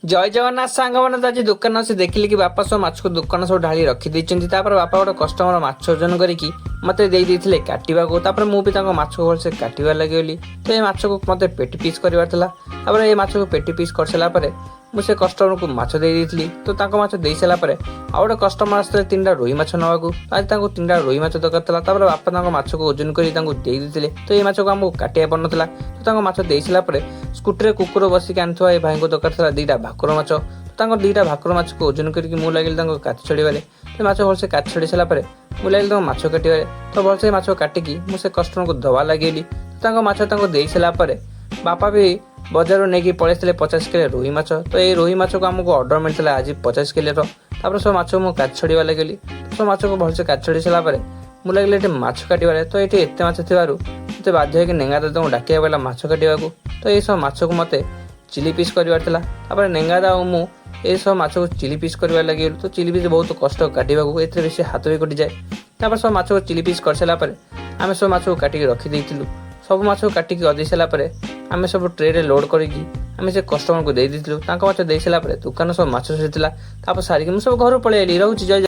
ଜୟ ଜଗନ୍ନାଥ ସାଙ୍ଗମାନେ। ତ ଆଜି ଦୋକାନ ଆସି ଦେଖିଲି କି ବାପା ସବୁ ମାଛକୁ ଦୋକାନ ସବୁ ଢାଳି ରଖିଦେଇଛନ୍ତି। ତାପରେ ବାପା ଗୋଟେ କଷ୍ଟମର ମାଛ ଓଜନ କରିକି ମୋତେ ଦେଇଥିଲେ କାଟିବାକୁ। ତାପରେ ମୁଁ ବି ତାଙ୍କ ମାଛକୁ ଭଲସେ କାଟିବା ଲାଗିଗଲି। ତ ଏ ମାଛକୁ ମୋତେ ପେଟି ପିସ୍ କରିବାର ଥିଲା। ତାପରେ ଏ ମାଛକୁ ପେଟି ପିସ୍ କରିସାରିଲା ପରେ ମୁଁ ସେ କଷ୍ଟମରକୁ ମାଛ ଦେଇଥିଲି। ତ ତାଙ୍କ ମାଛ ଦେଇସାରିଲା ପରେ ଆଉ ଗୋଟେ କଷ୍ଟମର ଆସିଥିଲେ 3ଟା ରୋହି ମାଛ ନେବାକୁ। ଆଜି ତାଙ୍କୁ 3ଟା ରୋହି ମାଛ ଦରକାର ଥିଲା। ତାପରେ ବାପା ତାଙ୍କ ମାଛକୁ ଓଜନ କରି ତାଙ୍କୁ ଦେଇଥିଲେ। ତ ଏ ମାଛକୁ ଆମକୁ କାଟିବା ପଡ଼ିନଥିଲା। ତ ତାଙ୍କ ମାଛ ଦେଇସାରିଲା ପରେ ସ୍କୁଟିରେ କୁକୁର ବସିକି ଆଣିଥିବା ଏ ଭାଇଙ୍କୁ ଦରକାର ଥିଲା 2ଟା ଭାକୁର ମାଛ। ତାଙ୍କ 2ଟା ଭାକୁର ମାଛକୁ ଓଜନ କରିକି ମୁଁ ଲାଗିଲି ତାଙ୍କୁ କାଟି ଛଡ଼ିବାରେ। ସେ ମାଛ ଭଲସେ କାଟି ଛଡ଼ି ସାରିଲା ପରେ ମୁଁ ଲାଗିଲି ତାଙ୍କ ମାଛ କାଟିବାରେ। ତ ଭଲସେ ମାଛ କାଟିକି ମୁଁ ସେ କଷ୍ଟମରକୁ ଦେବା ଲାଗିଲି। ତାଙ୍କ ମାଛ ତାଙ୍କୁ ଦେଇସାରିଲା ପରେ ବାପା ବି ବଜାରରୁ ନେଇକି ପଳେଇଥିଲେ 50 କିଲୋ ରୋହି ମାଛ। ତ ଏଇ ରୋହି ମାଛକୁ ଆମକୁ ଅର୍ଡ଼ର ମିଳିଥିଲା ଆଜି 50 କିଲୋର। ତାପରେ ସବୁ ମାଛକୁ ମୁଁ କାଟି ଛଡ଼ିବା ଲାଗିଲି। ସବୁ ମାଛକୁ ଭଲସେ କାଟି ଛଡ଼ି ସାରିଲା ପରେ ମୁଁ ଲାଗିଲି ଏଠି ମାଛ କାଟିବାରେ। ତ ଏଠି ଏତେ ମାଛ ଥିବାରୁ ମୋତେ ବାଧ୍ୟ ହୋଇକି ନେଙ୍ଗା ଦାଦାଙ୍କୁ ଡାକିବାକୁ ପଡ଼ିଲା ମାଛ କାଟିବାକୁ। ତ ଏଇସବୁ ମାଛକୁ ମୋତେ ଚିଲି ପିସ୍ କରିବାର ଥିଲା। ତାପରେ ନେଙ୍ଗା ଦାଦା ଆଉ ମୁଁ ଏସବୁ ମାଛକୁ ଚିଲି ପିସ୍ କରିବାର ଲାଗିଲୁ। ତ ଚିଲି ପିସ୍ ବହୁତ କଷ୍ଟ କାଟିବାକୁ, ଏଥିରେ ବେଶୀ ହାତ ବି କଟିଯାଏ। ତାପରେ ସବୁ ମାଛକୁ ଚିଲି ପିସ୍ କରିସାରିଲା ପରେ ଆମେ ସବୁ ମାଛକୁ କାଟିକି ରଖିଦେଇଥିଲୁ। ସବୁ ମାଛକୁ କାଟିକି ଅଧେଇ ସାରିଲା ପରେ ଆମେ ସବୁ ଟ୍ରେରେ ଲୋଡ୍ କରିକି ଆମେ ସେ କଷ୍ଟମରକୁ ଦେଇଥିଲୁ। ତାଙ୍କ ମାଛ ଦେଇସାରିଲା ପରେ ଦୋକାନ ସବୁ ମାଛ ସରିଥିଲା। ତାପରେ ସାରିକି ମୁଁ ସବୁ ଘରକୁ ପଳେଇ ଆଇଲି। ରହୁଛି, ଜୟ